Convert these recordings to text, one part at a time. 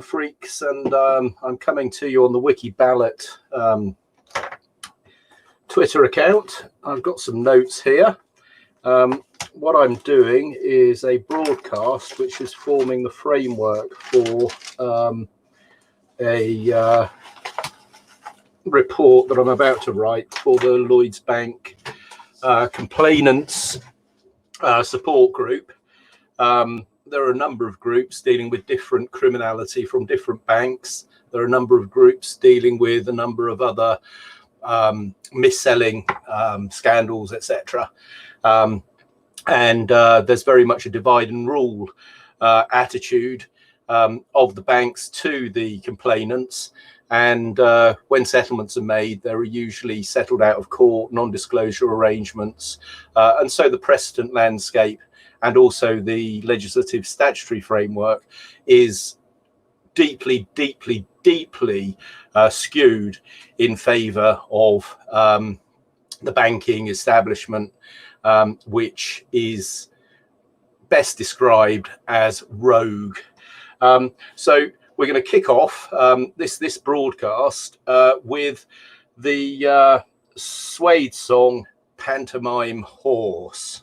Freaks, and I'm coming to you on the Wikiballot Twitter account. I've got some notes here. What I'm doing is a broadcast which is forming the framework for a report that I'm about to write for the Lloyds Bank complainants support group. There are a number of groups dealing with different criminality from different banks. There are a number of groups dealing with a number of other mis-selling scandals, etc. And there's very much a divide and rule attitude of the banks to the complainants. And when settlements are made, they're usually settled out of court, non-disclosure arrangements. And so the precedent landscape and also the legislative statutory framework is deeply skewed in favour of the banking establishment, which is best described as rogue. So we're going to kick off this broadcast with the Suede song "Pantomime Horse."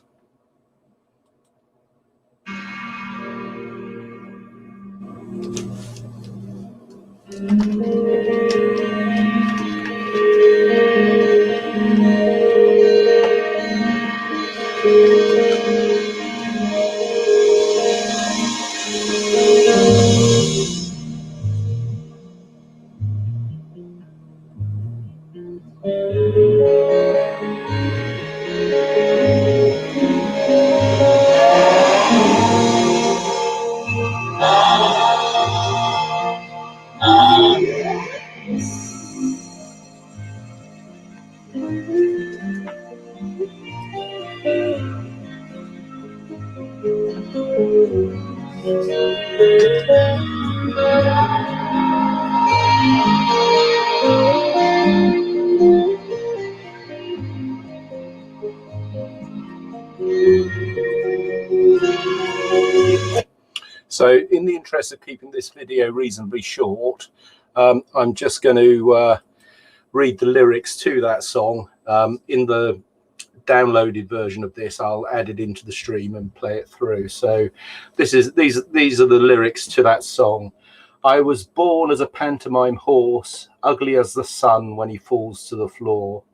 So in the interest of keeping this video reasonably short, I'm just going to read the lyrics to that song. In the downloaded version of this, I'll add it into the stream and play it through. So these are the lyrics to that song. I was born as a pantomime horse, ugly as the sun when he falls to the floor.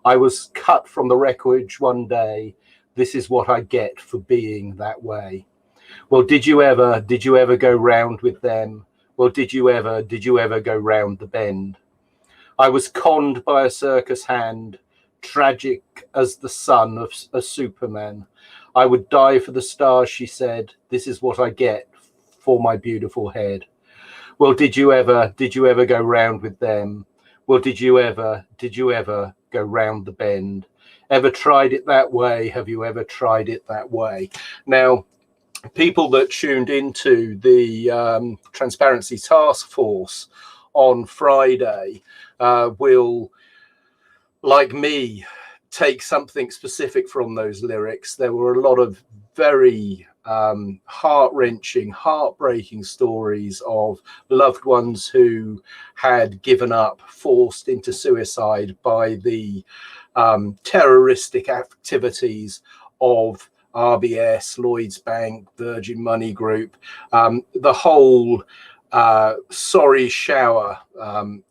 I was cut from the wreckage one day. This is what I get for being that way. Well, did you ever go round with them? Well, did you ever go round the bend? I was conned by a circus hand, tragic as the son of a Superman. I would die for the stars, she said. This is what I get for my beautiful head. Well, did you ever go round with them? Well, did you ever go round the bend? Ever tried it that way? Have you ever tried it that way? Now, people that tuned into the Transparency Task Force on Friday will, like me, take something specific from those lyrics. There were a lot of very heart-wrenching, heartbreaking stories of loved ones who had given up, forced into suicide by the terroristic activities of RBS, Lloyds Bank, Virgin Money Group, the whole sorry shower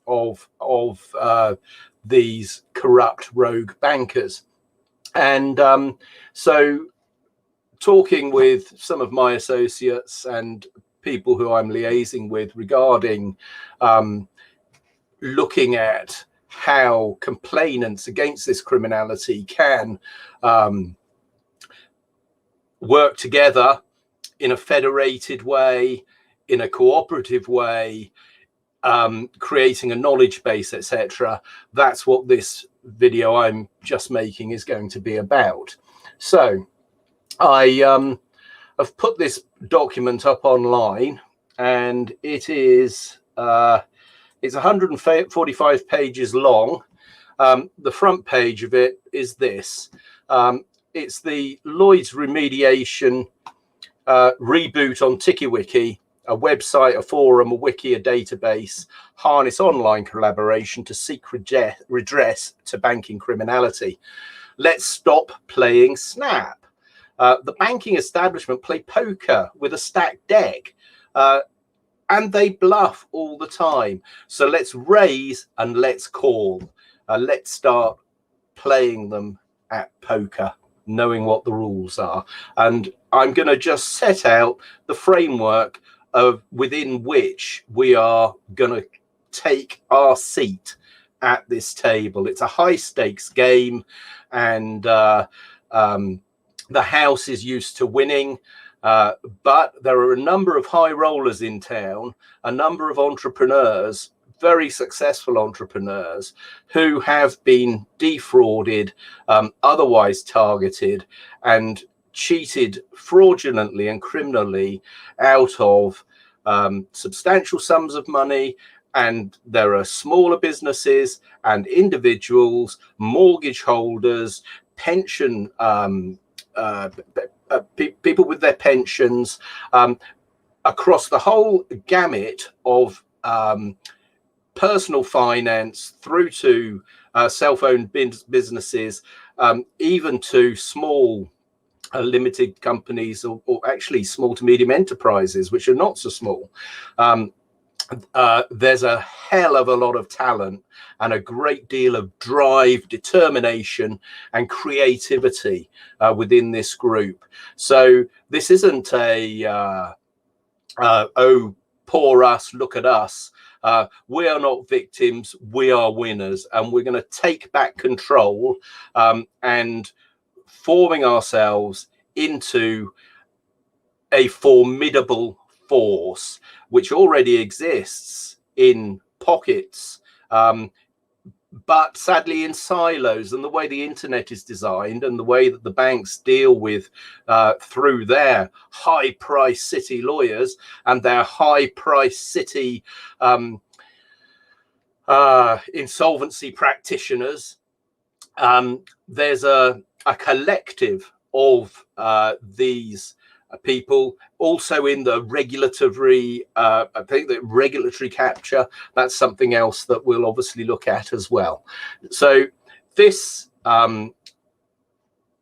of these corrupt rogue bankers. And so talking with some of my associates and people who I'm liaising with regarding looking at how complainants against this criminality can work together in a federated way, in a cooperative way, creating a knowledge base, etc. That's what this video I'm just making is going to be about. So I have put this document up online, and it is it's 145 pages long. The front page of it is this. It's the Lloyds remediation reboot on TikiWiki a website, a forum, a wiki, a database, harness online collaboration to seek redress to banking criminality. Let's stop playing Snap. The banking establishment play poker with a stacked deck, and they bluff all the time. So let's raise and let's call. Let's start playing them at poker, knowing what the rules are. And I'm going to just set out the framework of within which we are going to take our seat at this table. It's a high stakes game, and the house is used to winning. But there are a number of high rollers in town, a number of entrepreneurs, very successful entrepreneurs, who have been defrauded, otherwise targeted, and cheated fraudulently and criminally out of substantial sums of money. And there are smaller businesses and individuals, mortgage holders, pension people with their pensions, across the whole gamut of personal finance through to self-owned businesses, even to small limited companies, or actually small to medium enterprises, which are not so small. There's a hell of a lot of talent and a great deal of drive, determination, and creativity within this group. So this isn't a oh, poor us, look at us. We are not victims, we are winners, and we're going to take back control and forming ourselves into a formidable force which already exists in pockets, but sadly in silos. And the way the internet is designed and the way that the banks deal with through their high price city lawyers and their high price city insolvency practitioners, there's a collective of these people also in the regulatory, I think that regulatory capture, that's something else that we'll obviously look at as well. So this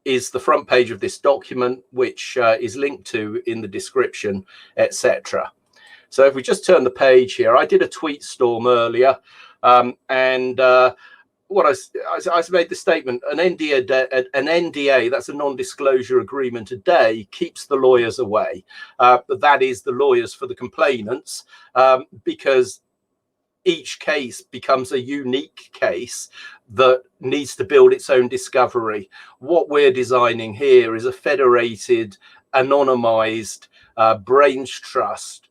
is the front page of this document, which is linked to in the description, etc. So if we just turn the page here, I did a tweet storm earlier, and what I made the statement: an NDA, that's a non-disclosure agreement, a day keeps the lawyers away. But that is the lawyers for the complainants, because each case becomes a unique case that needs to build its own discovery. What we're designing here is a federated, anonymized brains trust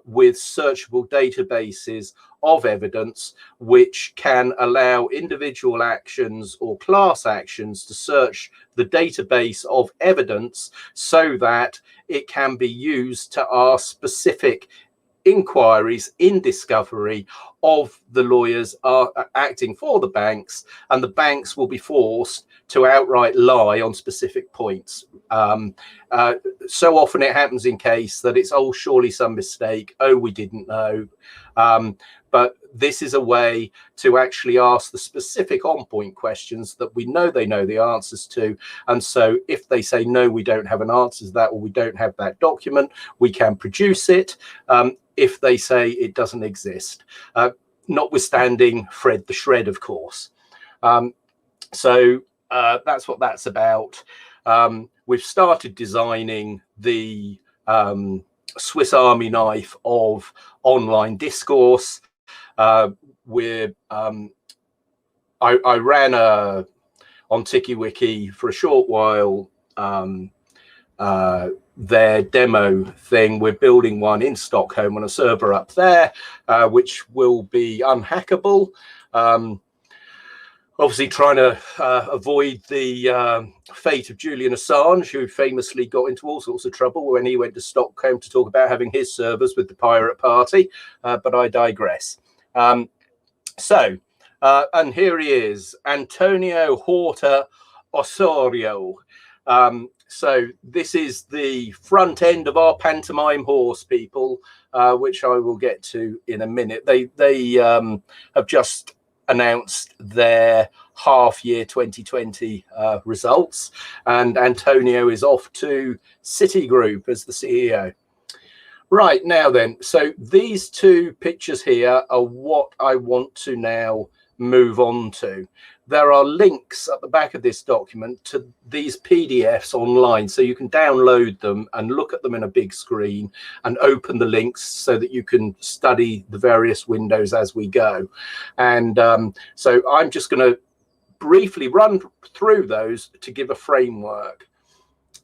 with searchable databases of evidence, which can allow individual actions or class actions to search the database of evidence so that it can be used to ask specific inquiries in discovery of the lawyers are acting for the banks, and the banks will be forced to outright lie on specific points. So often it happens in case that it's, oh, surely some mistake, oh, we didn't know. But this is a way to actually ask the specific on-point questions that we know they know the answers to. And so if they say, no, we don't have an answer to that, or we don't have that document, we can produce it. If they say it doesn't exist, notwithstanding Fred the Shred, of course. So that's what that's about. We've started designing the Swiss Army knife of online discourse. I ran on TikiWiki for a short while their demo thing. We're building one in Stockholm on a server up there, which will be unhackable. Obviously trying to avoid the fate of Julian Assange, who famously got into all sorts of trouble when he went to Stockholm to talk about having his servers with the Pirate Party, but I digress. And here he is, Antonio Horta Osorio. So this is the front end of our pantomime horse, people, which I will get to in a minute. They have just announced their half year 2020 results, and Antonio is off to Citigroup as the CEO. Right, now then, so these two pictures here are what I want to now move on to. There are links at the back of this document to these PDFs online, so you can download them and look at them in a big screen and open the links so that you can study the various windows as we go. And so I'm just going to briefly run through those to give a framework.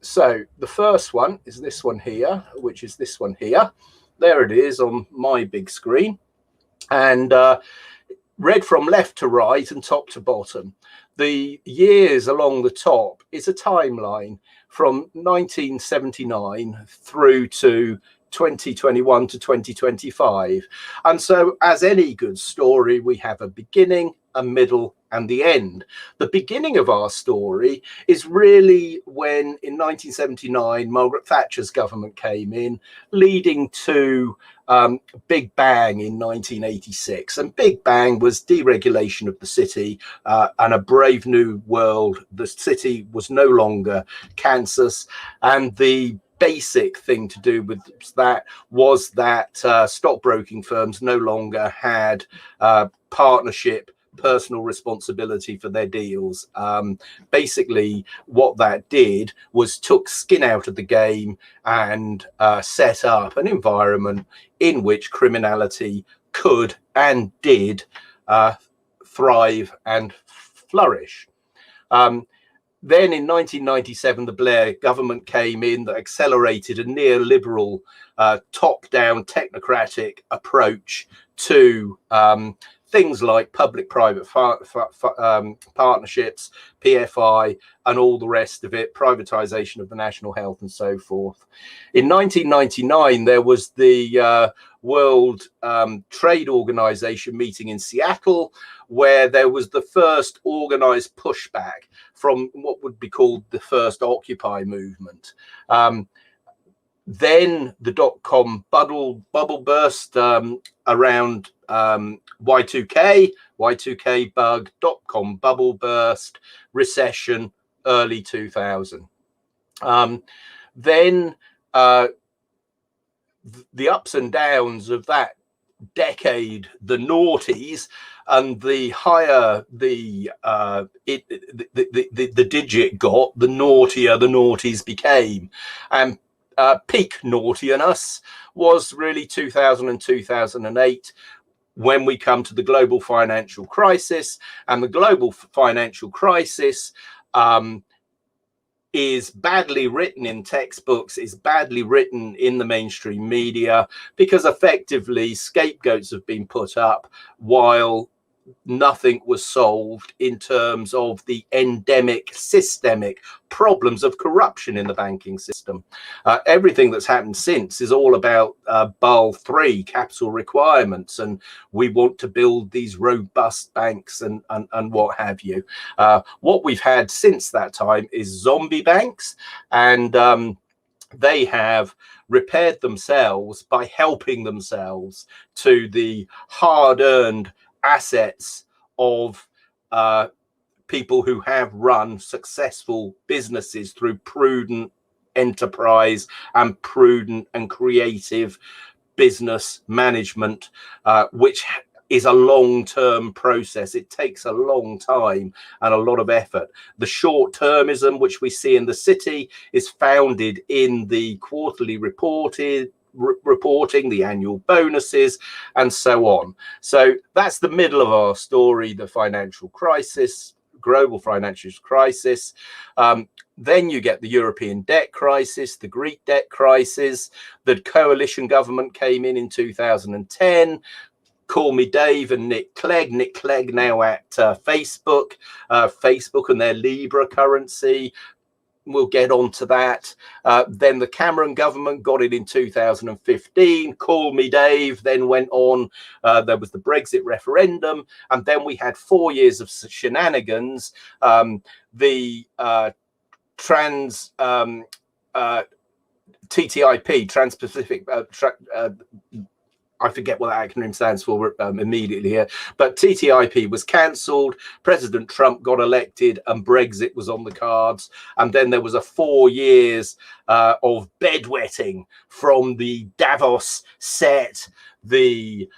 So the first one is this one here, which is this one here. There it is on my big screen. And read from left to right and top to bottom. The years along the top is a timeline from 1979 through to 2021 to 2025. And so, as any good story, we have a beginning, a middle, and the end. The beginning of our story is really when in 1979 Margaret Thatcher's government came in, leading to Big Bang in 1986. And Big Bang was deregulation of the city and a brave new world. The city was no longer Kansas, and the basic thing to do with that was that stockbroking firms no longer had partnership personal responsibility for their deals. Basically what that did was took skin out of the game and set up an environment in which criminality could and did thrive and flourish. Then in 1997, the Blair government came in that accelerated a neoliberal, top-down technocratic approach to things like public-private partnerships, PFI, and all the rest of it, privatization of the national health and so forth. In 1999, there was the World Trade Organization meeting in Seattle, where there was the first organized pushback from what would be called the first Occupy movement. Then the dot-com bubble burst around Y2K bug, dot-com bubble burst, recession, early 2000. Then the ups and downs of that decade, the noughties, and the higher the digit got, the naughtier the noughties became. And peak naughtiness was really 2000 and 2008, when we come to the global financial crisis. And the global financial crisis is badly written in textbooks, is badly written in the mainstream media, because effectively scapegoats have been put up while nothing was solved in terms of the endemic systemic problems of corruption in the banking system. Everything that's happened since is all about Basel III capital requirements, and we want to build these robust banks and what have you. What we've had since that time is zombie banks, and they have repaired themselves by helping themselves to the hard-earned assets of people who have run successful businesses through prudent enterprise and prudent and creative business management, which is a long-term process. It takes a long time and a lot of effort. The short-termism which we see in the city is founded in the quarterly reporting, the annual bonuses, and so on. So that's the middle of our story, the financial crisis, global financial crisis. Then you get the European debt crisis, the Greek debt crisis. The coalition government came in 2010. Call Me Dave and Nick Clegg now at Facebook and their Libra currency. We'll get on to that. Then the Cameron government got it in 2015. Call Me Dave then went on. There was the Brexit referendum. And then we had 4 years of shenanigans. The TTIP, Trans-Pacific, I forget what that acronym stands for immediately here, but TTIP was cancelled, President Trump got elected, and Brexit was on the cards. And then there was a 4 years of bedwetting from the Davos set, the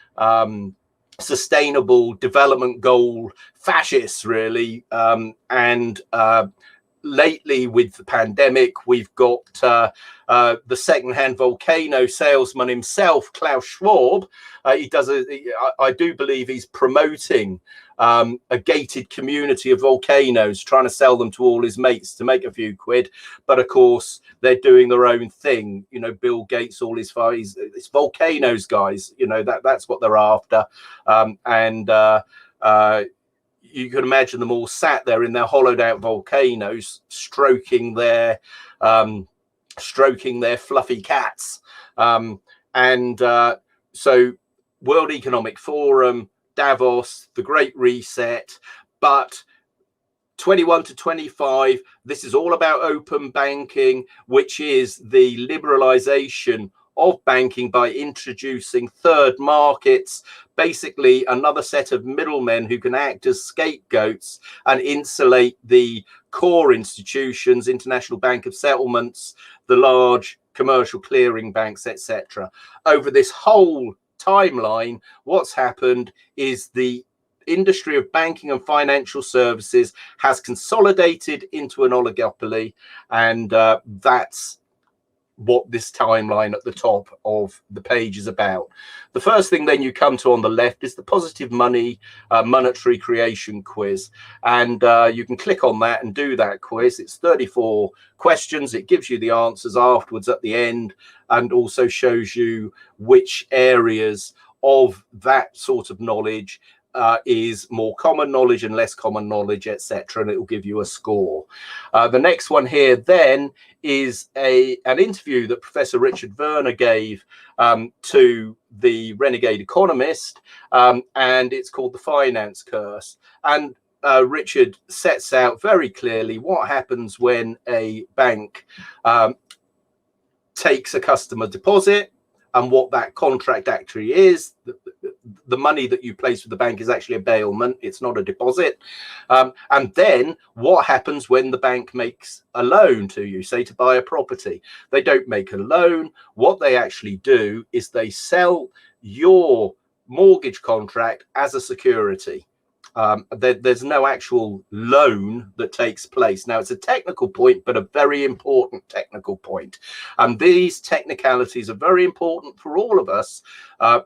Sustainable Development Goal fascists, really. Lately, with the pandemic, we've got the second-hand volcano salesman himself, Klaus Schwab. I do believe he's promoting a gated community of volcanoes, trying to sell them to all his mates to make a few quid. But of course, they're doing their own thing. You know, Bill Gates, all his fights, it's volcanoes, guys. You know, that's what they're after. You can imagine them all sat there in their hollowed out volcanoes, stroking their fluffy cats. So World Economic Forum, Davos, the Great Reset, but 21 to 25, this is all about open banking, which is the liberalization of banking by introducing third markets, basically another set of middlemen who can act as scapegoats and insulate the core institutions, International Bank of Settlements, the large commercial clearing banks, etc. Over this whole timeline, what's happened is the industry of banking and financial services has consolidated into an oligopoly, and that's what this timeline at the top of the page is about. The first thing then you come to on the left is the positive money monetary creation quiz, and you can click on that and do that quiz. It's 34 questions. It gives you the answers afterwards at the end, and also shows you which areas of that sort of knowledge is more common knowledge and less common knowledge, etc., and it will give you a score. The next one here then is an interview that Professor Richard Werner gave to the Renegade Economist, and it's called The Finance Curse. And Richard sets out very clearly what happens when a bank takes a customer deposit, and what that contract actually is. The money that you place with the bank is actually a bailment. It's not a deposit. And then what happens when the bank makes a loan to you, say to buy a property? They don't make a loan. What they actually do is they sell your mortgage contract as a security. There's no actual loan that takes place. Now, it's a technical point, but a very important technical point. And these technicalities are very important for all of us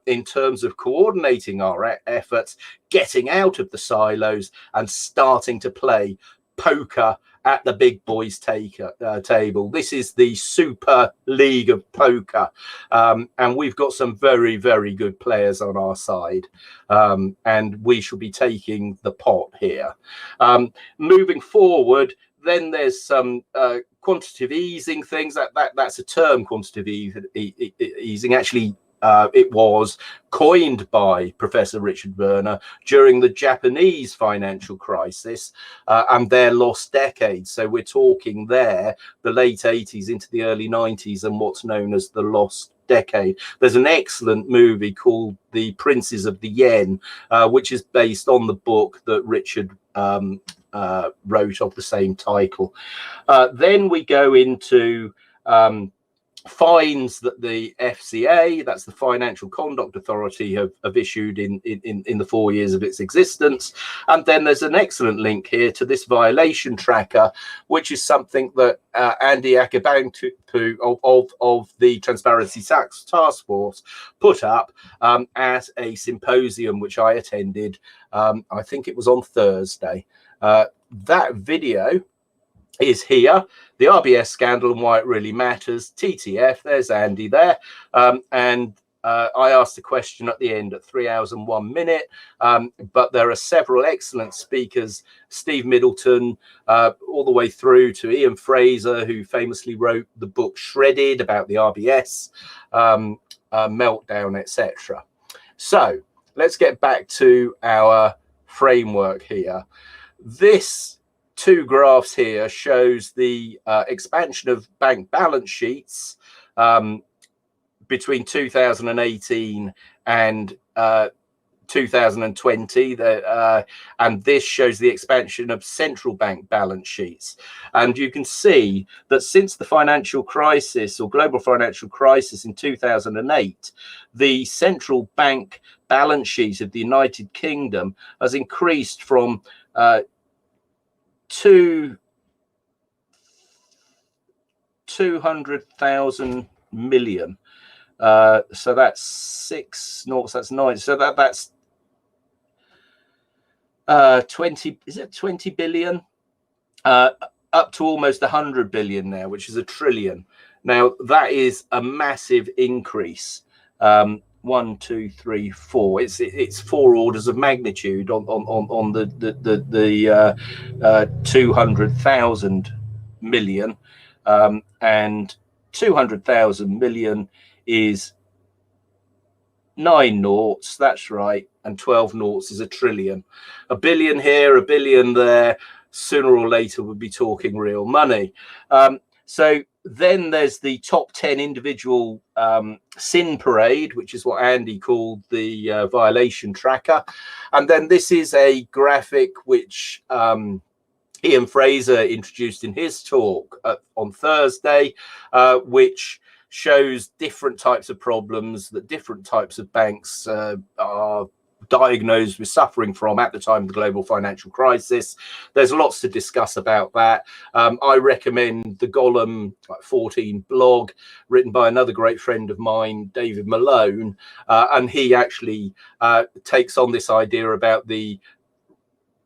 in terms of coordinating our efforts, getting out of the silos and starting to play poker at the big boys table. This is the Super League of Poker, and we've got some very, very good players on our side, and we shall be taking the pot here. Moving forward, then there's some quantitative easing things. That's a term, quantitative easing. Actually, it was coined by Professor Richard Werner during the Japanese financial crisis and their lost decades. So we're talking there the late 80s into the early 90s and what's known as the lost decade. There's an excellent movie called The Princes of the Yen, which is based on the book that Richard wrote of the same title. Then we go into fines that the FCA, that's the Financial Conduct Authority, have issued in the 4 years of its existence. And then there's an excellent link here to this violation tracker, which is something that Andy Akabantu of the Transparency Task Force put up at a symposium which I attended. I think it was on Thursday. That video is here, the RBS scandal and why it really matters. TTF, there's Andy there. And I asked a question at the end at 3 hours and 1 minute. But there are several excellent speakers, Steve Middleton, all the way through to Ian Fraser, who famously wrote the book Shredded about the RBS meltdown, etc. So let's get back to our framework here. This two graphs here shows the expansion of bank balance sheets between 2018 and 2020, and this shows the expansion of central bank balance sheets. And you can see that since the financial crisis or global financial crisis in 2008, the central bank balance sheet of the United Kingdom has increased from 200,000 million. So that's 6 noughts, that's 9. So that's 20, is it 20 billion? Up to almost 100 billion now, which is a trillion. Now that is a massive increase. 1, 2, 3, 4. It's 4 orders of magnitude on the 200,000 million, and 200,000 million is 9 noughts, that's right, and 12 noughts is a trillion. A billion here, a billion there, sooner or later we'll be talking real money. So then there's the top 10 individual sin parade, which is what Andy called the violation tracker. And then this is a graphic which Ian Fraser introduced in his talk on Thursday, which shows different types of problems that different types of banks are diagnosed with suffering from at the time of the global financial crisis. There's lots to discuss about that. I recommend the Gollum 14 blog written by another great friend of mine, David Malone, and he actually takes on this idea about the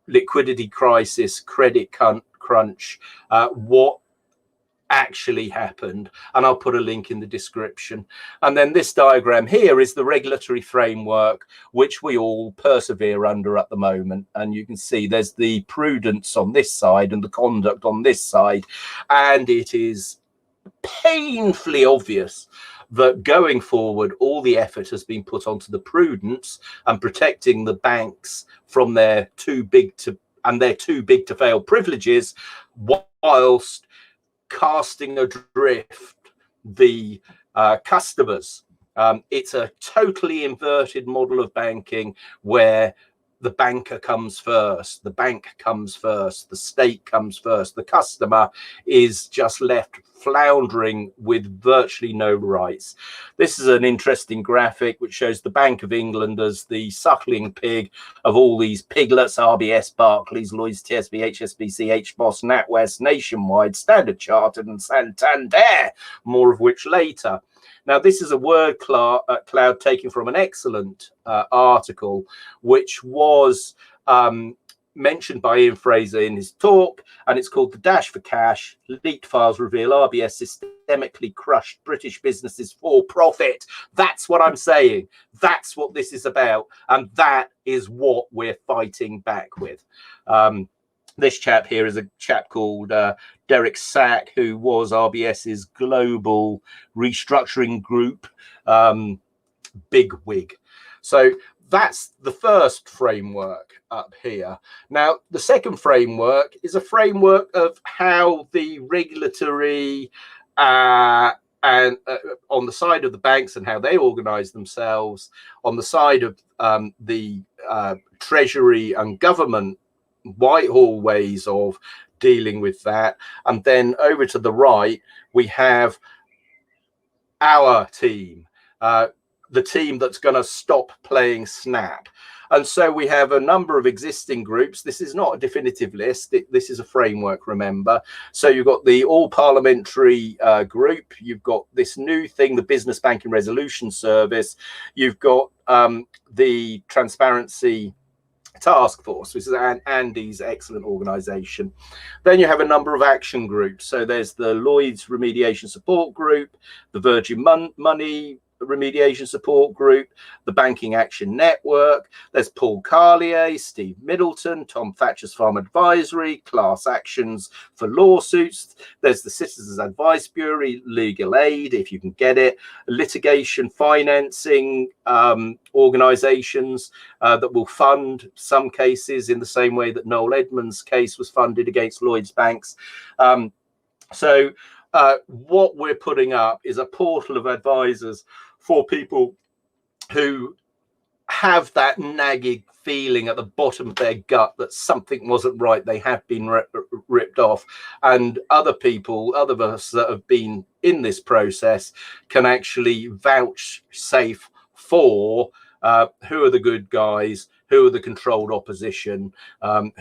liquidity crisis, credit crunch, what actually happened, and I'll put a link in the description. And then this diagram here is the regulatory framework which we all persevere under at the moment, and you can see there's the prudence on this side and the conduct on this side, and it is painfully obvious that going forward all the effort has been put onto the prudence and protecting the banks from their too big to fail privileges, whilst casting adrift the customers. It's a totally inverted model of banking where the banker comes first, the bank comes first, the state comes first, the customer is just left floundering with virtually no rights. This is an interesting graphic which shows the Bank of England as the suckling pig of all these piglets: RBS, Barclays, Lloyds, TSB, HSBC, HBOS, NatWest, Nationwide, Standard Chartered and Santander, more of which later. Now, this is a word cloud taken from an excellent article, which was mentioned by Ian Fraser in his talk, and it's called "The Dash for Cash. Leaked Files Reveal RBS Systemically Crushed British Businesses for Profit." That's what I'm saying. That's what this is about, and that is what we're fighting back with. This chap here is a chap called Derek Sack, who was RBS's global restructuring group bigwig. So that's the first framework up here. Now, the second framework is a framework of how the regulatory and on the side of the banks and how they organize themselves, on the side of the Treasury and government Whitehall ways of dealing with that. And then over to the right, we have our team, the team that's going to stop playing snap. And so we have a number of existing groups. This is not a definitive list. This is a framework, remember. So you've got the all parliamentary group. You've got this new thing, the Business Banking Resolution Service. You've got the Transparency Task Force, which is Andy's excellent organization. Then you have a number of action groups. So there's the Lloyds Remediation Support Group, the Virgin Money Remediation Support Group, the Banking Action Network. There's Paul Carlier, Steve Middleton, Tom Thatcher's Farm Advisory, Class Actions for Lawsuits. There's the Citizens Advice Bureau, Legal Aid, if you can get it, litigation financing organisations that will fund some cases in the same way that Noel Edmonds' case was funded against Lloyds Banks. What we're putting up is a portal of advisors for people who have that nagging feeling at the bottom of their gut that something wasn't right, they have been ripped off, and other people, other of us that have been in this process, can actually vouchsafe for who are the good guys, who are the controlled opposition,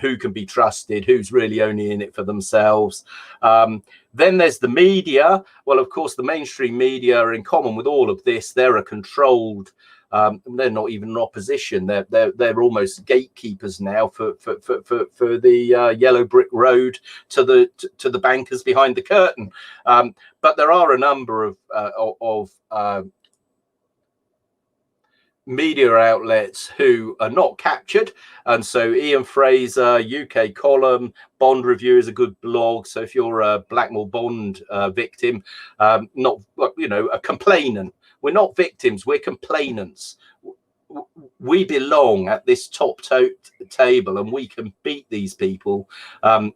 who can be trusted, who's really only in it for themselves. Then there's the media. Well, of course, the mainstream media are in common with all of this. They're a controlled, they're not even an opposition. They're almost gatekeepers now for the yellow brick road to the bankers behind the curtain. But there are a number of media outlets who are not captured, and so Ian Fraser, UK Column, Bond Review is a good blog. So if you're a Blackmore Bond victim, not a complainant, we're not victims, we're complainants. We belong at this top table, and we can beat these people at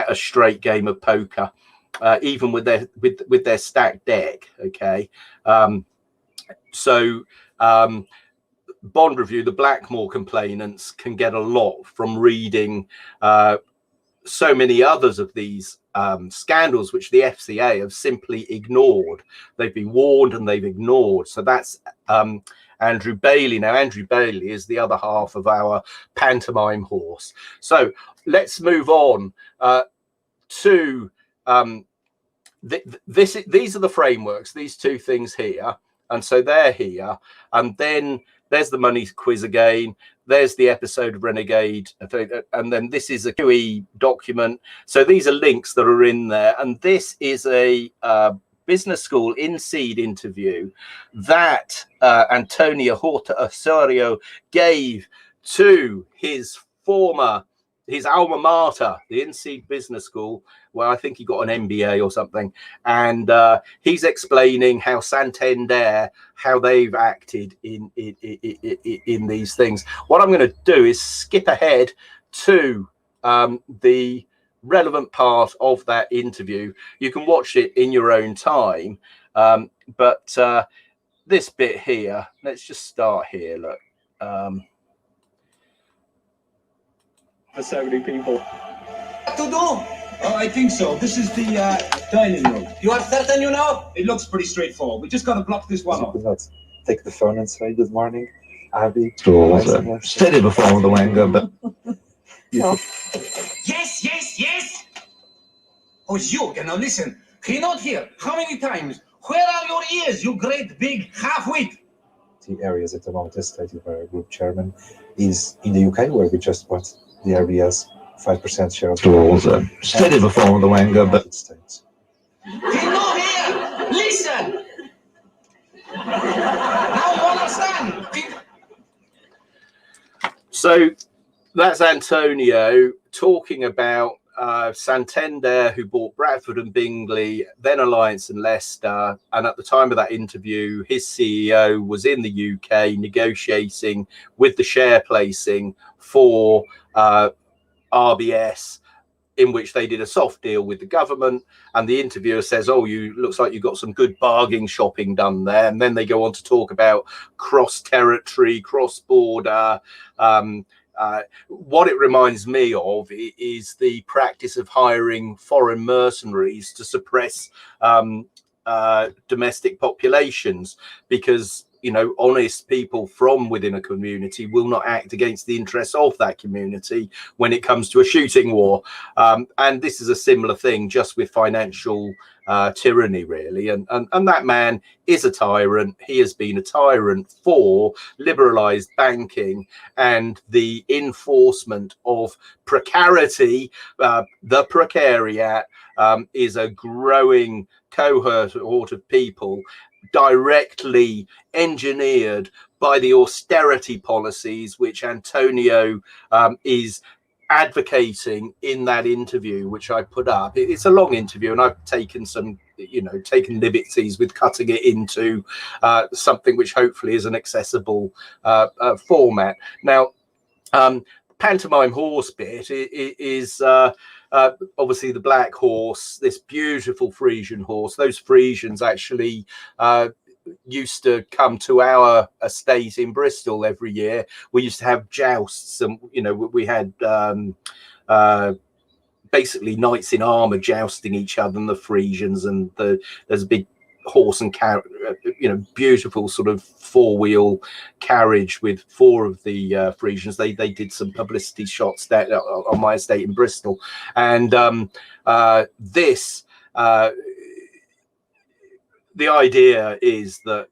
a straight game of poker, even with their stacked deck. Okay, Bond Review, the Blackmore complainants, can get a lot from reading so many others of these scandals, which the FCA have simply ignored. They've been warned and they've ignored. So that's Andrew Bailey. Now, Andrew Bailey is the other half of our pantomime horse. So let's move on to these are the frameworks, these two things here. And so they're here. And then there's the money quiz again. There's the episode of Renegade. And then this is a QE document. So these are links that are in there. And this is a business school in-seed interview that Antonio Horta Osorio gave to his alma mater, the in-seed business school, where I think he got an MBA or something. And he's explaining how Santander, how they've acted in these things. What I'm going to do is skip ahead to the relevant part of that interview. You can watch it in your own time. But this bit here, let's just start here. Look. For so many people. What to do? Oh, I think so. This is the dining room. You are certain you know? It looks pretty straightforward. We just got to block this one off. Not take the phone and say good morning, Abby. Steady before the Wenger, but No. Yes. Oh, Jürgen, now listen. Can you not hear? How many times? Where are your ears, you great big half-wit? The areas at the moment, as stated by our group chairman, is in the UK, where we just bought the areas 5% share of the steady before the Wenger, but States. Can you not hear? Listen! Now you understand. So that's Antonio talking about Santander, who bought Bradford and Bingley, then Alliance and Leicester. And at the time of that interview, his CEO was in the UK negotiating with the share placing for RBS, in which they did a soft deal with the government. And the interviewer says, oh, looks like you got some good bargain shopping done there. And then they go on to talk about cross-territory, cross-border. What it reminds me of is the practice of hiring foreign mercenaries to suppress domestic populations, because honest people from within a community will not act against the interests of that community when it comes to a shooting war. And this is a similar thing, just with financial tyranny, really. And that man is a tyrant. He has been a tyrant for liberalized banking and the enforcement of precarity. The precariat is a growing cohort of people directly engineered by the austerity policies which Antonio is advocating in that interview, which I put up. It's a long interview, and I've taken some, taken liberties with cutting it into something which hopefully is an accessible format. Now, pantomime horse bit is obviously the black horse, this beautiful Frisian horse. Those Frisians actually used to come to our estate in Bristol every year. We used to have jousts, and we had basically knights in armor jousting each other, and the Frisians, and there's a big horse and beautiful sort of four-wheel carriage with four of the Frisians. They did some publicity shots there on my estate in Bristol, and the idea is that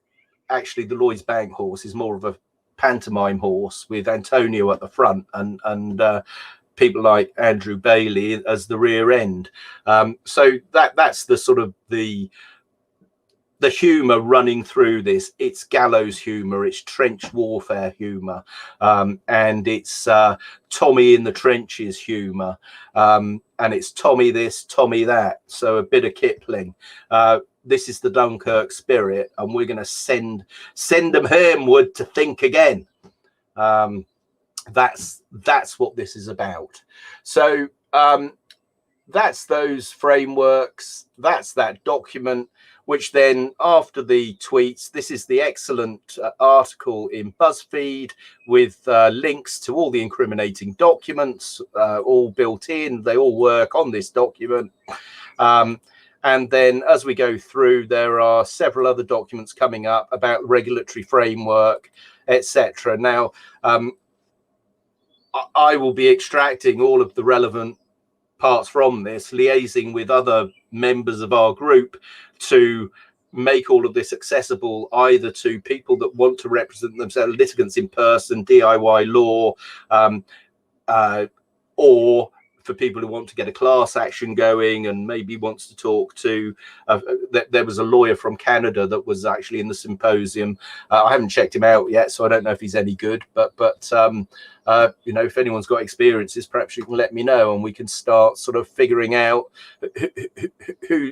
actually the Lloyds Bank horse is more of a pantomime horse with Antonio at the front and people like Andrew Bailey as the rear end. So that's the sort of the humour running through this. It's gallows humour, it's trench warfare humour, and it's Tommy in the trenches humour, and it's Tommy this, Tommy that. So a bit of Kipling. This is the Dunkirk spirit, and we're going to send them homeward to think again. That's what this is about. So that's those frameworks. That's that document, which then after the tweets, this is the excellent article in BuzzFeed with links to all the incriminating documents, all built in. They all work on this document. And then as we go through, there are several other documents coming up about regulatory framework, etc. Now, I will be extracting all of the relevant parts from this, liaising with other members of our group to make all of this accessible either to people that want to represent themselves, litigants in person, DIY law, or for people who want to get a class action going and maybe wants to talk to there was a lawyer from Canada that was actually in the symposium. I haven't checked him out yet, so I don't know if he's any good, but if anyone's got experiences, perhaps you can let me know and we can start sort of figuring out who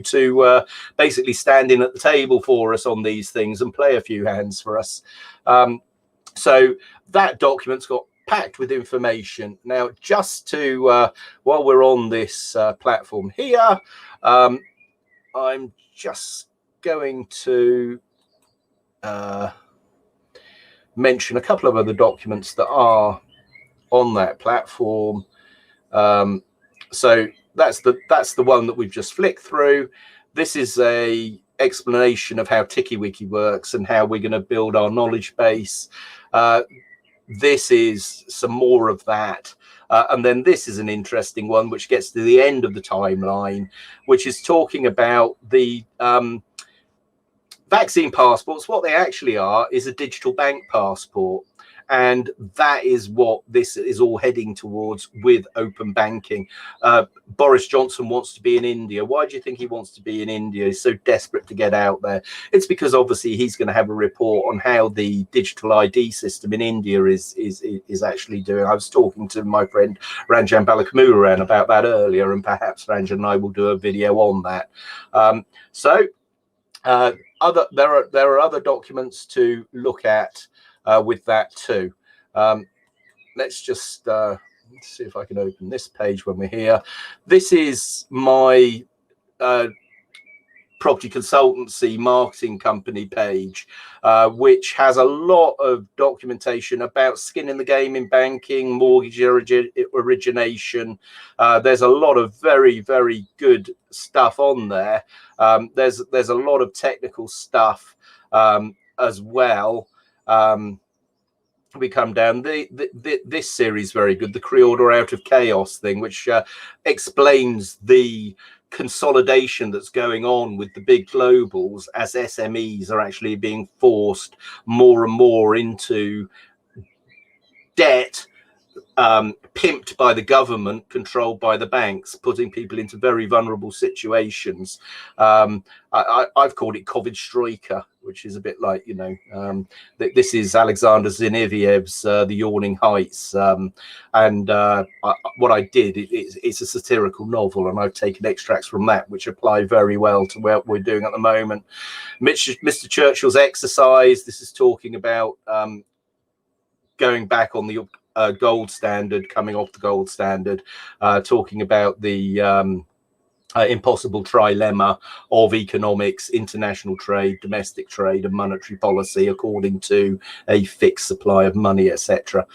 to basically stand in at the table for us on these things and play a few hands for us. So that document's got packed with information. Now, just to while we're on this platform here, I'm just going to mention a couple of other documents that are on that platform. So that's the one that we've just flicked through. This is a explanation of how TikiWiki works and how we're going to build our knowledge base. This is some more of that. And then this is an interesting one, which gets to the end of the timeline, which is talking about the vaccine passports. What they actually are is a digital bank passport. And that is what this is all heading towards with open banking. Boris Johnson wants to be in India. Why do you think he wants to be in India? He's so desperate to get out there. It's because obviously he's going to have a report on how the digital ID system in India is actually doing. I was talking to my friend Ranjan Balakrishnan about that earlier, and perhaps Ranjan and I will do a video on that. There are other documents to look at with that too. Let's just see if I can open this page when we're here. This is my property consultancy marketing company page, which has a lot of documentation about skin in the game in banking, mortgage origination. There's a lot of very, very good stuff on there. There's a lot of technical stuff as well. We come down this series is very good, the Creorder Out of Chaos thing, which explains the consolidation that's going on with the big globals as SMEs are actually being forced more and more into debt pimped by the government, controlled by the banks, putting people into very vulnerable situations. I've called it Covid-Strojka, which is a bit like, you know, this is Alexander Zineviev's The Yawning Heights. What I did, it's a satirical novel, and I've taken extracts from that, which apply very well to what we're doing at the moment. Mr. Churchill's Exercise, this is talking about going back on the gold standard, coming off the gold standard, talking about the impossible trilemma of economics, international trade, domestic trade, and monetary policy according to a fixed supply of money, etc.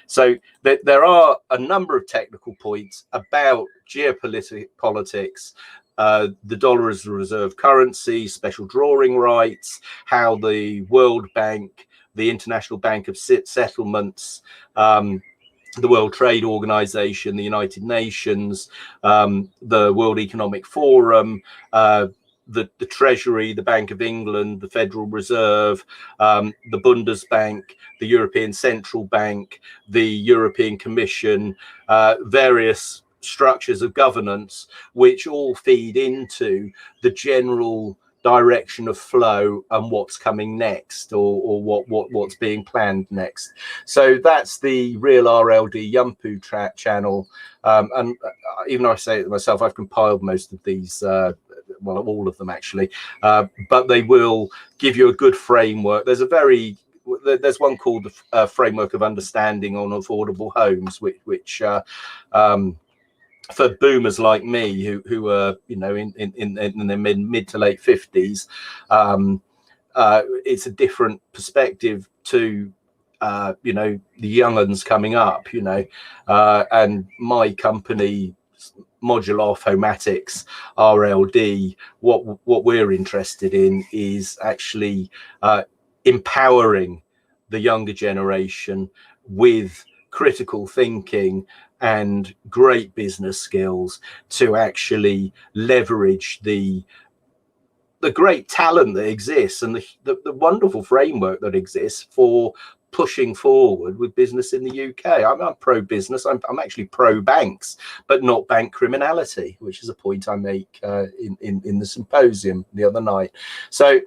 So there are a number of technical points about geopolitics, the dollar as a reserve currency, special drawing rights, how the World Bank, the International Bank of Settlements, the World Trade Organization, the United Nations, the World Economic Forum, the Treasury, the Bank of England, the Federal Reserve, the Bundesbank, the European Central Bank, the European Commission, various structures of governance, which all feed into the general direction of flow and what's coming next, or what's being planned next. So that's the Real RLD Yumpu channel, and even though I say it myself, I've compiled most of these, well, all of them actually, but they will give you a good framework. There's one called the Framework of Understanding on Affordable Homes, which for boomers like me who are, you know, in their mid to late 50s, it's a different perspective to you know, the young uns coming up, you know, and my company, Moduloff Homatics RLD, what we're interested in is actually empowering the younger generation with critical thinking and great business skills to actually leverage the great talent that exists and the wonderful framework that exists for pushing forward with business in the UK. I'm pro-business. I'm actually pro-banks, but not bank criminality, which is a point I make in the symposium the other night. So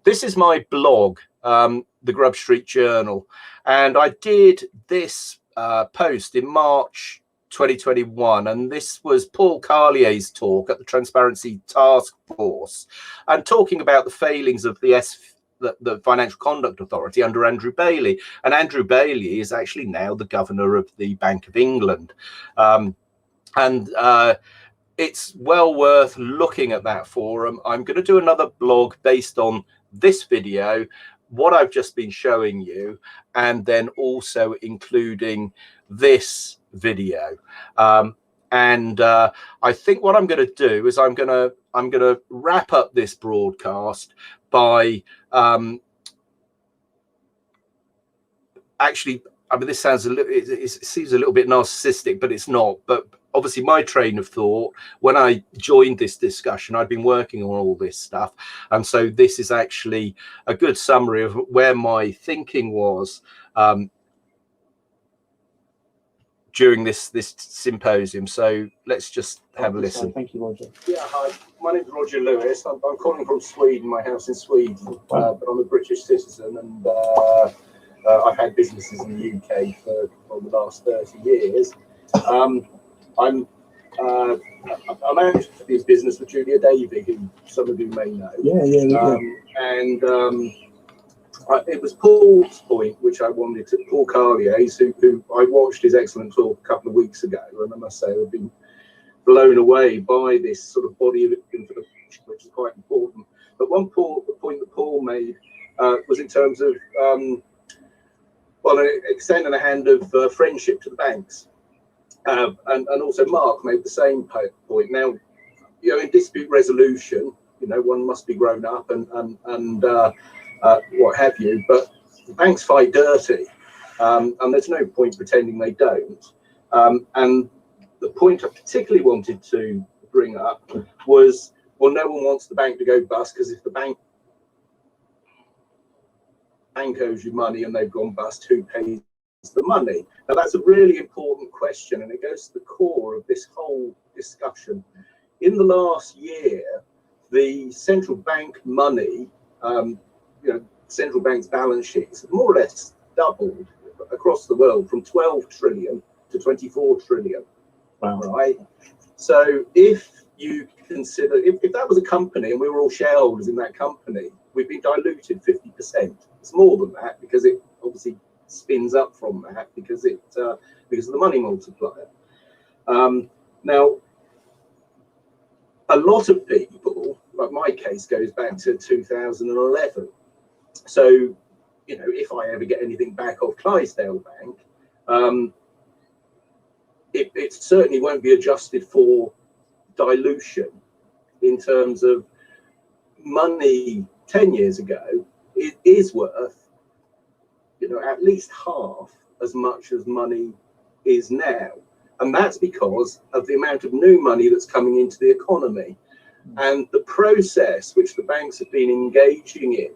this is my blog, the Grub Street Journal, and I did this post in March 2021, and this was Paul Carlier's talk at the Transparency Task Force, and talking about the failings of the Financial Conduct Authority under Andrew Bailey. And Andrew Bailey is actually now the governor of the Bank of England, and it's well worth looking at that forum. I'm going to do another blog based on this video, what I've just been showing you, and then also including this video. And I think what I'm going to do is I'm going to wrap up this broadcast by actually, I mean, this sounds it seems a little bit narcissistic, but it's not. But obviously my train of thought when I joined this discussion, I'd been working on all this stuff, and so this is actually a good summary of where my thinking was during this symposium. So let's just have a listen. Thank you, Roger. Yeah, hi, my name's Roger Lewis. I'm calling from Sweden, my house in Sweden, but I'm a British citizen, and I've had businesses in the UK for the last 30 years. I managed this business with Julia Davey, who some of you may know. It was Paul's point, which I wanted to, Paul Carlier's, who I watched his excellent talk a couple of weeks ago, and I must say I've been blown away by this sort of body of information, which is quite important. But the point that Paul made was in terms of, well, extending a hand of friendship to the banks. And also Mark made the same point. Now, you know, in dispute resolution, you know, one must be grown up and what have you, but the banks fight dirty, and there's no point pretending they don't. And the point I particularly wanted to bring up was, well, no one wants the bank to go bust, because if the bank owes you money and they've gone bust, who pays the money? Now, that's a really important question, and it goes to the core of this whole discussion. In the last year, the central bank money, central bank's balance sheets have more or less doubled across the world from 12 trillion to 24 trillion. Wow. Right? So if you consider, if that was a company and we were all shareholders in that company, we've been diluted 50%. It's more than that because it obviously spins up from that because of the money multiplier. Now, a lot of people, like my case, goes back to 2011. So, if I ever get anything back off Clydesdale Bank, it certainly won't be adjusted for dilution in terms of money 10 years ago. It is worth, at least half as much as money is now. And that's because of the amount of new money that's coming into the economy and the process which the banks have been engaging in,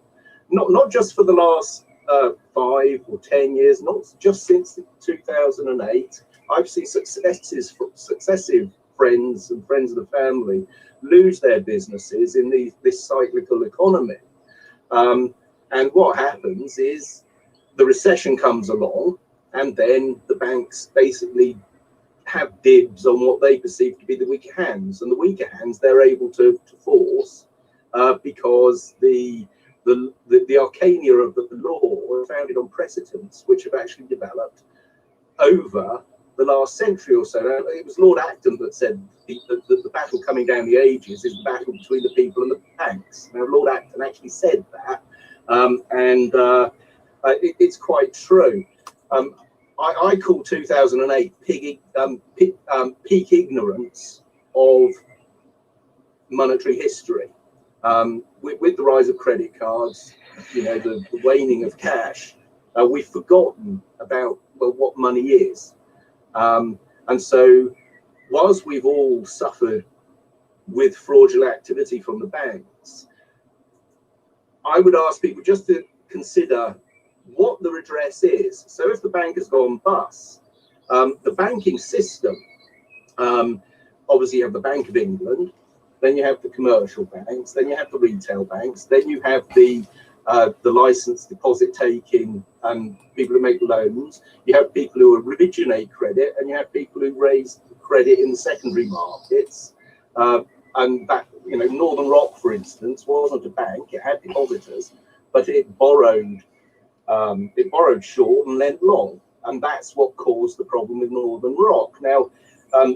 not just for the last 5 or 10 years, not just since 2008. I've seen successive friends and friends of the family lose their businesses in this cyclical economy. And what happens is the recession comes along, and then the banks basically have dibs on what they perceive to be the weaker hands, and the weaker hands they're able to force because the arcana of the law are founded on precedents which have actually developed over the last century or so. Now, it was Lord Acton that said that the battle coming down the ages is the battle between the people and the banks. Now, Lord Acton actually said that, and it's quite true. I call 2008 peak ignorance of monetary history. With the rise of credit cards, the waning of cash, we've forgotten about what money is. And so, whilst we've all suffered with fraudulent activity from the banks, I would ask people just to consider what the redress is. So if the bank has gone bust, the banking system, obviously you have the Bank of England, then you have the commercial banks, then you have the retail banks, then you have the licensed deposit taking and people who make loans, you have people who originate credit, and you have people who raise credit in the secondary markets. And that, Northern Rock, for instance, wasn't a bank; it had depositors, but it borrowed short and lent long, and that's what caused the problem with Northern Rock. Now,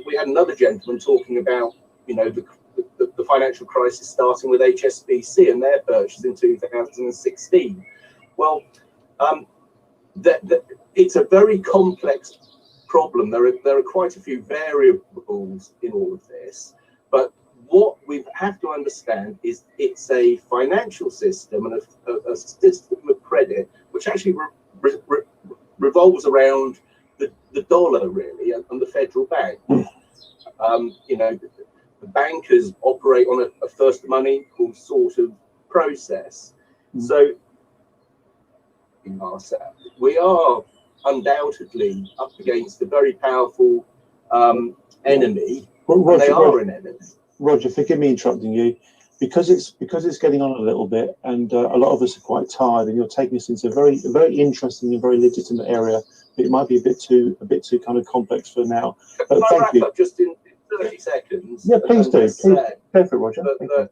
we had another gentleman talking about, the financial crisis starting with HSBC and their purchase in 2016. Well, it's a very complex problem. There are quite a few variables in all of this, but what we have to understand is it's a financial system and a system of credit which actually revolves around the dollar, really, and the federal bank. The bankers operate on a first money called sort of process. So we are undoubtedly up against a very powerful enemy. Roger, they are an enemy. Roger, forgive me interrupting you, because it's getting on a little bit, and a lot of us are quite tired, and you're taking us into a very interesting and very legitimate area. But it might be a bit too kind of complex for now. But Can I wrap up just in 30 seconds? Yeah, please do. Please go for it, Roger. In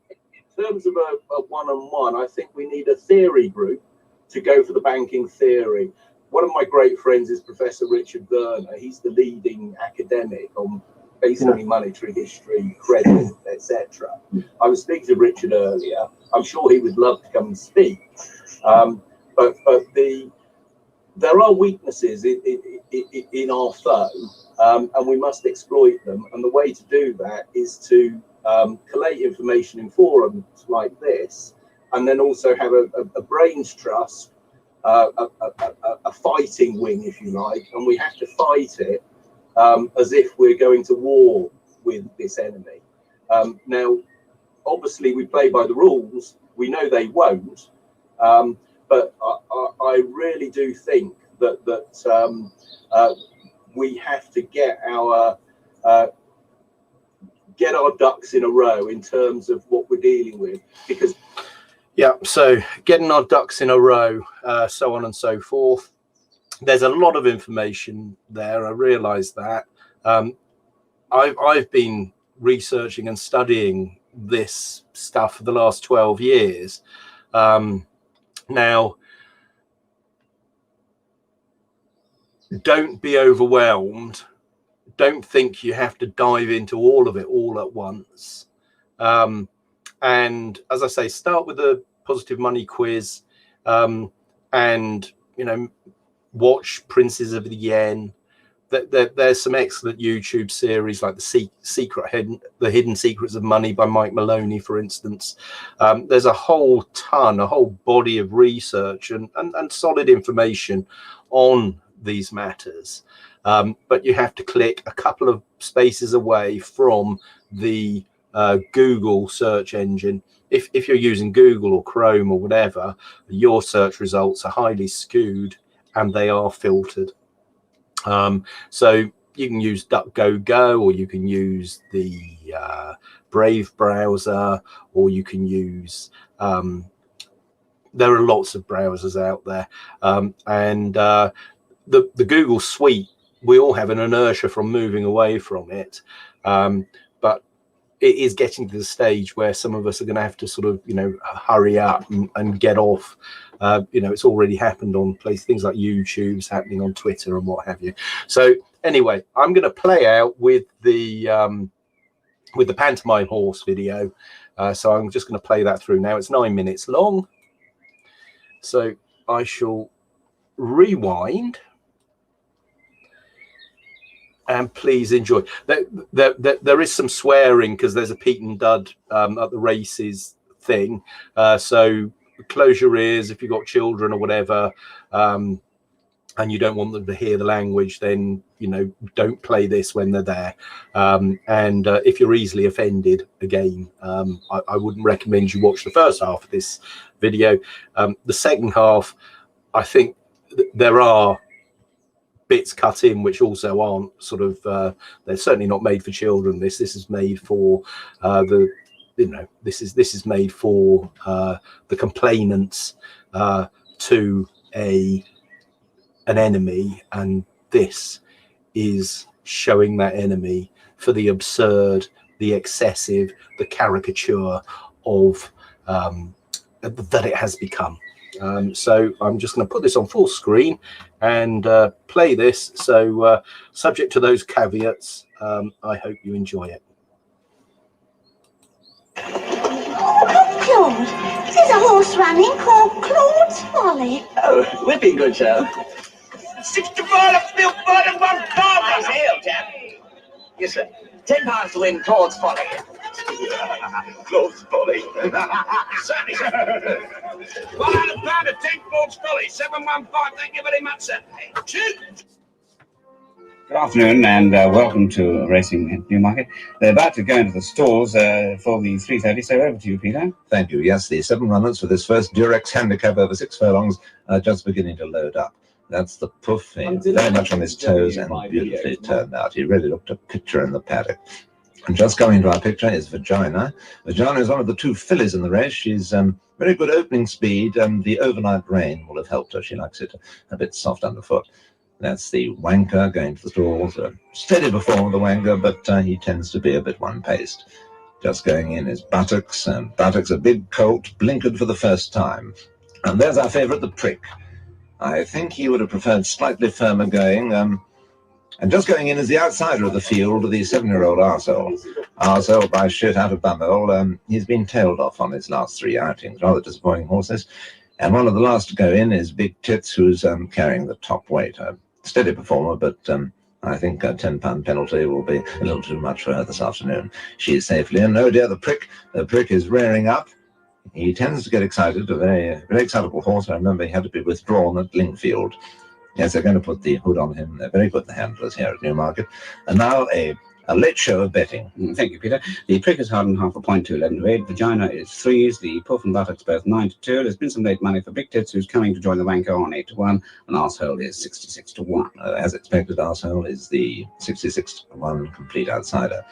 terms of a one-on-one, I think we need a theory group to go for the banking theory. One of my great friends is Professor Richard Werner. He's the leading academic on basically monetary history, credit, etc. I was speaking to Richard earlier. I'm sure he would love to come and speak. But there are weaknesses in our foe, and we must exploit them. And the way to do that is to collate information in forums like this, and then also have a brains trust, a fighting wing, if you like, and we have to fight it as if we're going to war with this enemy. Now, obviously, we play by the rules. We know they won't, but I really do think we have to get our ducks in a row in terms of what we're dealing with, because so getting our ducks in a row, so on and so forth. There's a lot of information there. I realize that. I've been researching and studying this stuff for the last 12 years. Now, don't be overwhelmed. Don't think you have to dive into all of it all at once. And as I say, start with the Positive Money quiz, and watch Princes of the Yen. There's some excellent YouTube series like the Hidden Secrets of Money by Mike Maloney, for instance. There's a whole body of research and solid information on these matters. But you have to click a couple of spaces away from the Google search engine. If you're using Google or Chrome or whatever, your search results are highly skewed and they are filtered. So you can use DuckDuckGo, or you can use the Brave browser, or you can use there are lots of browsers out there, and the Google suite, we all have an inertia from moving away from it, but it is getting to the stage where some of us are going to have to sort of hurry up and get off. It's already happened on things like YouTube's happening on Twitter and what have you. So anyway, I'm going to play out with the pantomime horse video. So I'm just going to play that through now. It's 9 minutes long. So I shall rewind. And please enjoy. There is some swearing because there's a Pete and Dud at the races thing. So close your ears if you've got children or whatever, and you don't want them to hear the language, then don't play this when they're there. And if you're easily offended, again, I wouldn't recommend you watch the first half of this video. The second half, I think there are bits cut in which also aren't sort of they're certainly not made for children. This is made for this is made for the complainants to an enemy, and this is showing that enemy for the absurd, the excessive, the caricature of that it has become. So I'm just going to put this on full screen and play this. So subject to those caveats, I hope you enjoy it. Claude, there's a horse running called Claude's Folly. Oh, whipping good, sir. 64 up Bill Bottom, one pound. Nice ale, chap. Yes, sir. £10 to win Claude's Folly. Claude's Folly. Certainly, sir. £100 to take Claude's Folly. 715. Thank you very much, sir. Shoot. Good afternoon and welcome to Racing at Newmarket. They're about to go into the stalls for the 3:30, so over to you, Peter. Thank you. Yes, the 7 runners for this first Durex handicap over 6 furlongs are just beginning to load up. That's the Puff, very much on his toes and beautifully turned out. He really looked a picture in the paddock. And just coming to our picture is Vagina. Vagina is one of the 2 fillies in the race. She's very good opening speed, and the overnight rain will have helped her. She likes it a bit soft underfoot. That's the Wanker going to the stalls. A steady performer, the Wanker, but he tends to be a bit one-paced. Just going in is Buttocks, and Buttocks, a big colt, blinkered for the first time. And there's our favourite, the Prick. I think he would have preferred slightly firmer going. And just going in is the outsider of the field, the 7-year-old Arsehole. Arsehole by Shit out of Bumble. He's been tailed off on his last 3 outings. Rather disappointing horses. And one of the last to go in is Big Tits, who's carrying the top weight. A steady performer, but I think a £10 penalty will be a little too much for her this afternoon. She's safely in. Oh dear, the Prick. The Prick is rearing up. He tends to get excited, a very excitable horse. I remember he had to be withdrawn at Lingfield. Yes, they're going to put the hood on him. They're very good, the handlers here at Newmarket. And now a A late show of betting. Thank you, Peter. The prick is hardened half a point to 11 to 8. Vagina is 3s. The puff and buttocks both 9 to 2. There's been some late money for Big Tits, who's coming to join the wanker on 8 to 1. And Arsehole is 66 to 1. As expected, Arsehole is the 66 to 1 complete outsider.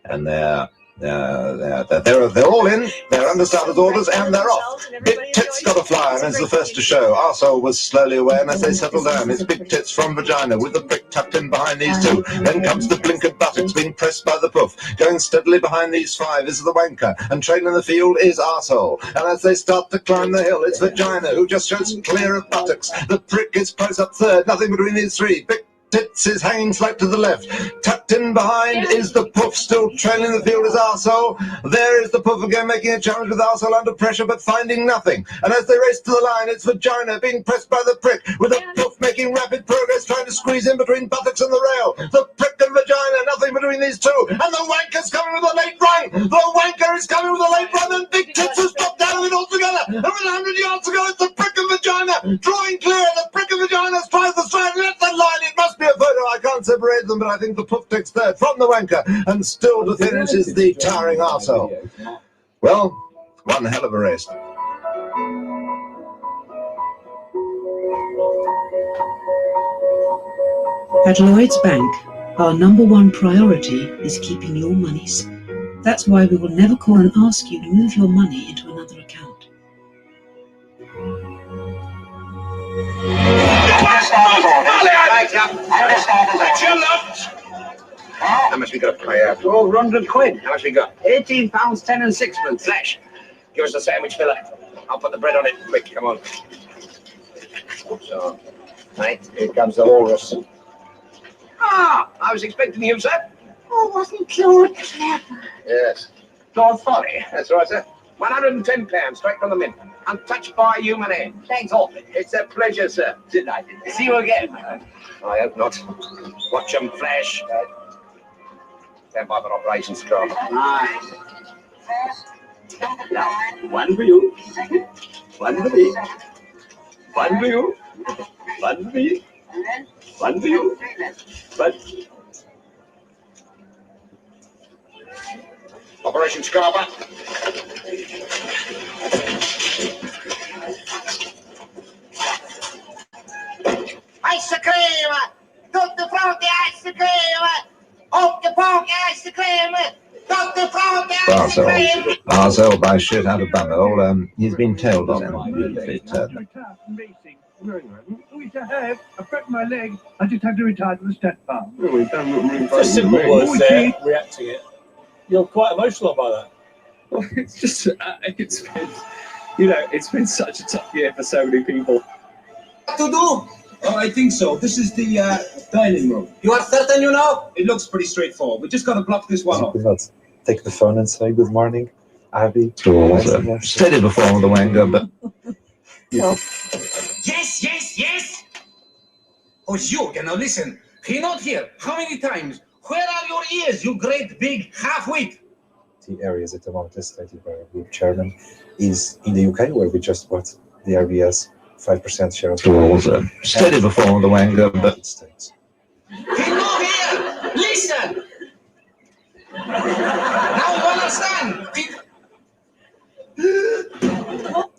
And they're all in, they're under starters orders, and they're off. Big Tits got a flyer and is the first to show. Arsehole was slowly away, and as they settle down, it's Big Tits from Vagina with the prick tucked in behind these two. Then comes the blinkered buttocks being pressed by the puff. Going steadily behind these 5 is the wanker, and trailing the field is Arsehole. And as they start to climb the hill, it's Vagina who just shows clear of buttocks. The prick is close up third, nothing between these 3. Big Tits is hanging slight to the left. Tucked in behind is the puff, still trailing the field is Arsehole. There is the puff again, making a challenge with Arsehole under pressure, but finding nothing. And as they race to the line, it's Vagina being pressed by the prick, with the puff making rapid progress, trying to squeeze in between buttocks and the rail. The prick and Vagina, nothing between these two. And the wanker's coming with a late run. The wanker is coming with a late run, and Big Tits has dropped out of it altogether. And with 100 yards to go, it's the prick and Vagina drawing clear. The prick and Vagina's tries the stride, and that's the line. It must be a photo. I can't separate them, but I think the puff takes third from the wanker, and still to finish is the towering Arsehole. Well, one hell of a race. At Lloyds Bank, our #1 priority is keeping your monies. That's why we will never call and ask you to move your money into another account. How much we got to pay out? 1,200 quid. How much we got? £18, 10 and 6pence. Flash. Give us the sandwich, fella. I'll put the bread on it. Quick, come on. So, mate, here comes the walrus. Ah, I was expecting you, sir. Oh, wasn't Claude clever? Yes. Claude Folly. That's right, sir. £110 straight from the mint. Untouched by human hand. Thanks awfully. It's a pleasure, sir. Delighted. See you again. I hope not. Watch 'em flash. Stand by for operations, Carl. Nice. Now, one for you. One for me. One for you. One for me. One for you. But Operation Scarpa. Ice cream! Tutti pronti, ice cream! Occhio pochi, ice cream! Tutti pronti, ice cream! Arsehole by shit out of bumhole. He's been tailed on and beautifully turned. Which I have. I broke my leg. I just had to retire to the step farm. Just simple words there, reacting it. You're quite emotional by that. Well, it's just, it's been, it's been such a tough year for so many people. What to do? Oh, I think so. This is the dining room. You are certain you know? It looks pretty straightforward. We just got to block this one off. You could not take the phone and say good morning, Abby. Steady before the wanker, but Yes, yes, yes. Oh, Jürgen, now listen. He not here. How many times? Where are your ears, you great big half-wit? The areas at the moment estimated by our group chairman is in the UK, where we just bought the RBS 5% share of steady before the wanker, but United States. He not here. Listen. Now you understand.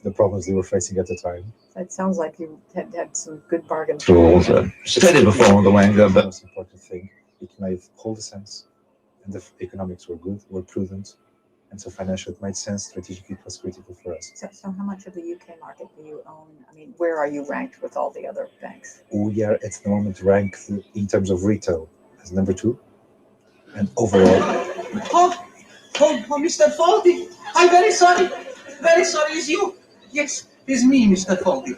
The problems they were facing at the time. It sounds like you had some good bargains. steady before the wanker, The but most important thing, it made whole sense, and the economics were good, were prudent, and so financially it made sense. Strategically, it was critical for us. So how much of the UK market do you own? I mean, where are you ranked with all the other banks? We are at the moment ranked in terms of retail as #2, and overall. Oh, Mr. Foldy. I'm very sorry. Very sorry. It's you. Yes, it's me, Mr. Foldy.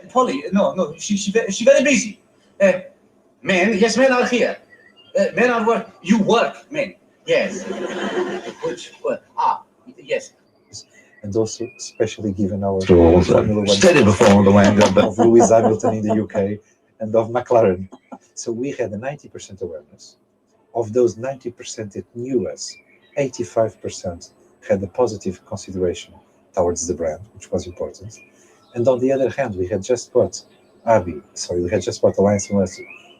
Polly, no, she very busy. Men, yes, men are here. Men are work. You work, men. Yes. Which work? Yes. And also, especially given our Formula One steady before the wanker, but of Lewis Hamilton in the UK and of McLaren. So we had a 90% awareness. Of those 90% that knew us, 85% had a positive consideration towards the brand, which was important. And on the other hand, we had just bought Alliance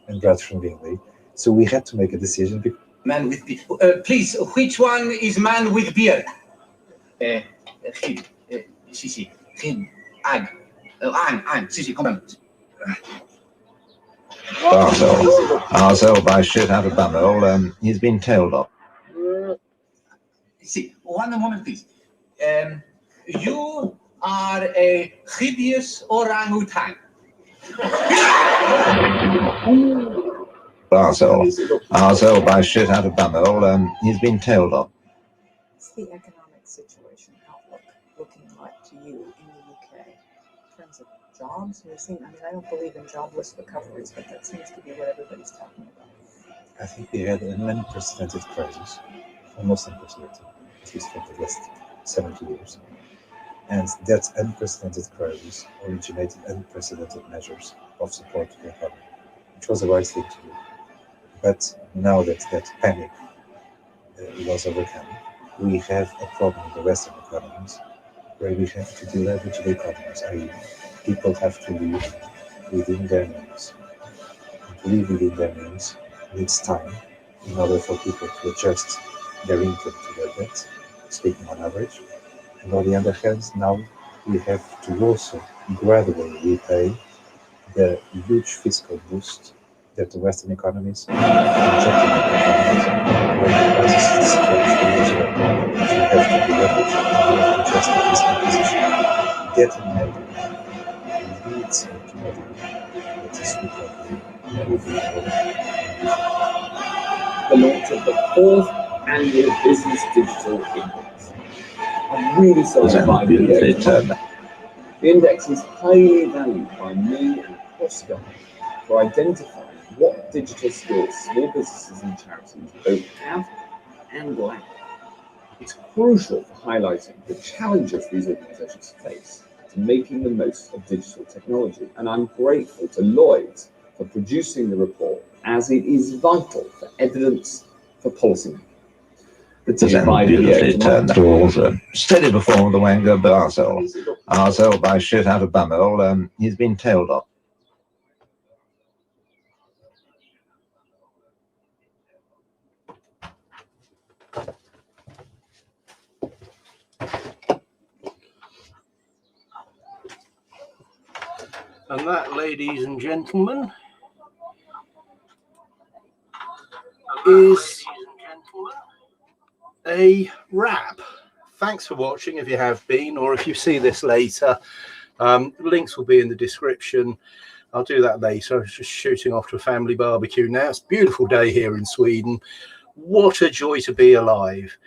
and Bradford and Bingley. So we had to make a decision Man with beard. Please, which one is man with beard? Khib. Si. Khib. Ag. Ang. Si, come on. Arsehole by shit out of bumhole. He's been tailed off. See, one moment, please. You are a hideous orangutan. Arsehole by shit out of bumhole. He's been tailed off. What's the economic situation outlook looking like to you in the UK in terms of jobs? We're seeing, I don't believe in jobless recoveries, but that seems to be what everybody's talking about. I think we had an unprecedented crisis, almost unprecedented, at least for the last 70 years. And that unprecedented crisis originated unprecedented measures of support to the economy, which was the right thing to do. But now that that panic was overcome, we have a problem in the Western economies where we have to deleverage the economies, i.e. people have to live within their means. And to live within their means needs time in order for people to adjust their income to their debt, speaking on average. And on the other hand, now we have to also gradually repay the huge fiscal boost that the Western economies injected in the economies when the crisis started 3 years ago. So we have to deleverage and we have to adjust the fiscal position. Getting that leads ultimately to this recovery moving forward. The launch of the 4th annual Business Digital Index. I'm really sorry about the index is highly valued by me and Costco for identifying what digital skills small businesses and charities both have and lack. It's crucial for highlighting the challenges these organizations face to making the most of digital technology, and I'm grateful to Lloyds for producing the report, as it is vital for evidence for policymaking. Beautifully turned towards steady before the Wenger Arsehole by shit out of bumhole. He's been tailed off. And that, ladies and gentlemen, is a wrap. Thanks for watching if you have been, or if you see this later. Links will be in the description. I'll do that later. I was just shooting off to a family barbecue now. It's a beautiful day here in Sweden. What a joy to be alive.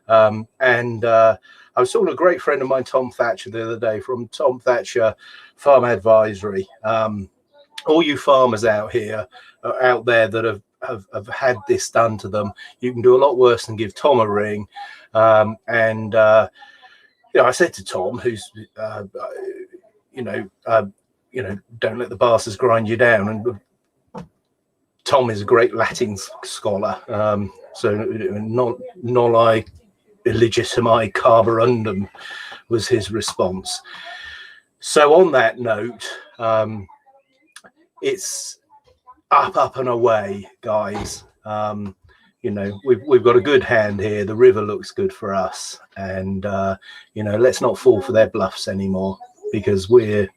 I was talking to a great friend of mine, Tom Thatcher, the other day, from Tom Thatcher Farm Advisory. All you farmers out here, out there that have had this done to them, you can do a lot worse than give Tom a ring. I said to Tom, who's don't let the bastards grind you down, and Tom is a great Latin scholar, so noli illegitimae carborundum was his response. So on that note, it's up and away, guys. We've got a good hand here. The river looks good for us, and let's not fall for their bluffs anymore, because we're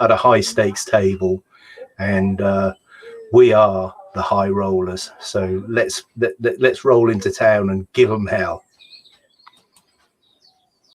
at a high stakes table, and we are the high rollers. So let's roll into town and give them hell.